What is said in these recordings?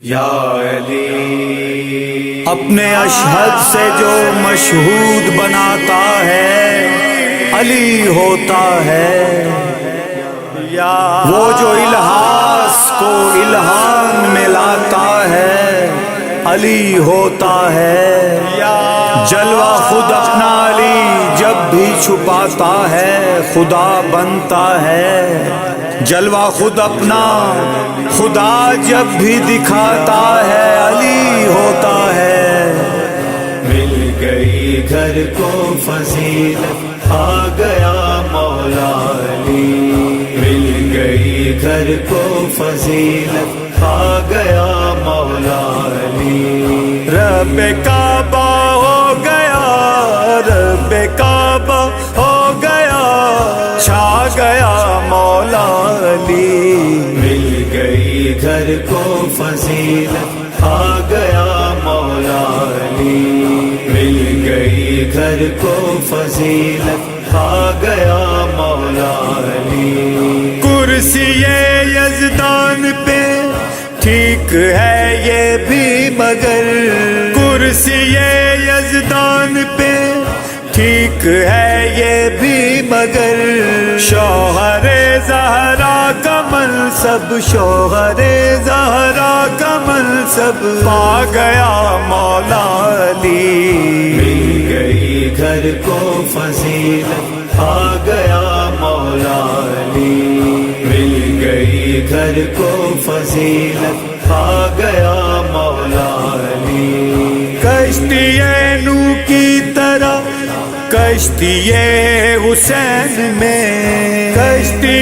یا علی اپنے اشہد سے جو مشہود بناتا ہے علی ہوتا ہے، وہ جو الہاس کو الہام میں لاتا ہے علی ہوتا ہے، جلوہ خود اپنا علی جب بھی چھپاتا ہے خدا بنتا ہے، جلوہ خود اپنا خدا جب بھی دکھاتا ہے علی ہوتا ہے۔ مل گئی گھر کو فضیلت آ گیا مولا علی، مل گئی گھر کو فضیلت آ گیا مولا علی، رب کعبہ ہو گیا، رب کعبہ ہو گیا، چھا گیا مولا علی، مل گئی گھر کو فضیلت آ گیا مولا علی، مل گئی گھر کو فضیلت آ گیا مولا علی، کرسی یزدان پہ ٹھیک ہے یہ بھی مگر، کرسی یزدان پہ ٹھیک ہے یہ بھی مگر، شوہر زہرا کا منصب، شوہر زہرا کا منصب پا گیا مولا علی، مل گئی گھر کو فضیلت آ گیا مولا علی، مل گئی گھر کو فضیلت آ گیا مولا علی، کشتی نوح کی طرح کشتی حسین میں، کشتی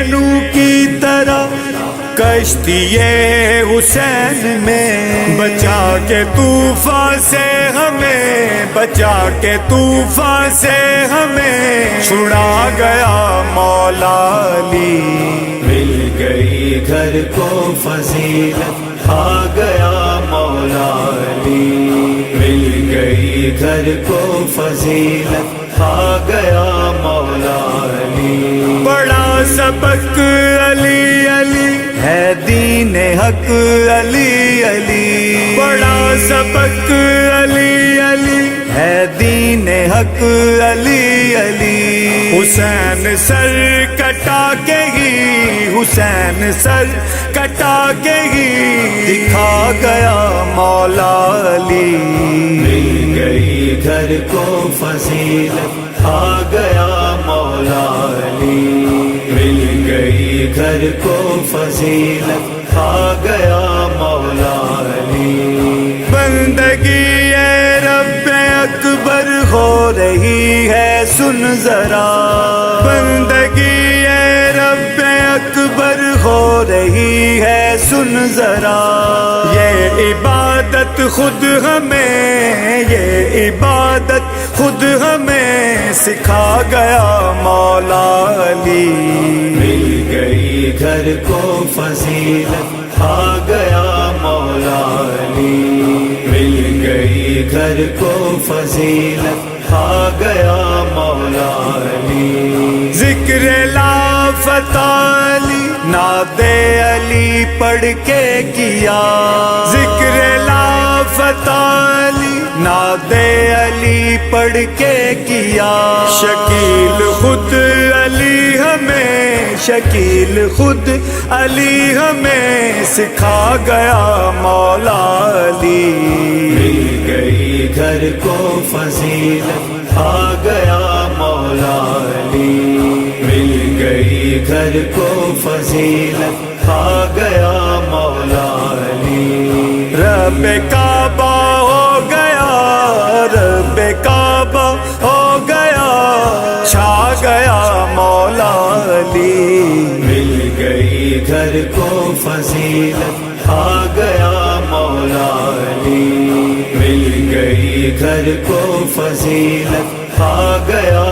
نوح کی طرح کشتی حسین میں، بچا کے طوفان سے ہمیں، بچا کے طوفان سے ہمیں چھڑا گیا مولا علی، مل گئی گھر کو فضیلت آ گیا مولا علی، مل گئی گھر کو فضیلت آ گیا مولا علی، بڑا سبق علی علی ہے دین حق علی علی، بڑا سبق علی علی ہے دین حق علی علی، حسین سر کٹا کے ہی، حسین سر کٹا کے ہی دکھا گیا مولا علی، مل گئی گھر کو فضیلت آ گیا مولا علی، مل گئی گھر کو فضیلت آ گیا مولا علی، بندگی اے رب اکبر ہو رہی ہے سن ذرا، بندگی اے رب اکبر ہو رہی ہے سن ذرا، یہ عبادت خود ہمیں، یہ عبادت خود ہمیں سکھا گیا مولا علی، مل گئی گھر کو فضیلت آ گیا مولا علی، مل گئی گھر کو فضیلت آ گیا مولا علی، ذکر لافت علی ناد علی پڑھ کے کیا، ذکر لافت علی ناد علی پڑھ کے کیا، شکیل خود علی ہمیں، شکیل خود علی ہمیں سکھا گیا مولا علی، مل گئی گھر کو فضیلت آ گیا مولا علی، مل گئی گھر کو فضیلت آ گیا مولا علی، رب کعبہ ہو گیا، رب کعبہ ہو گیا، چھا گیا مولا علی، مل گئی گھر کو فضیلت آ گیا مولا علی، مل گئی گھر کو فضیلت آ گیا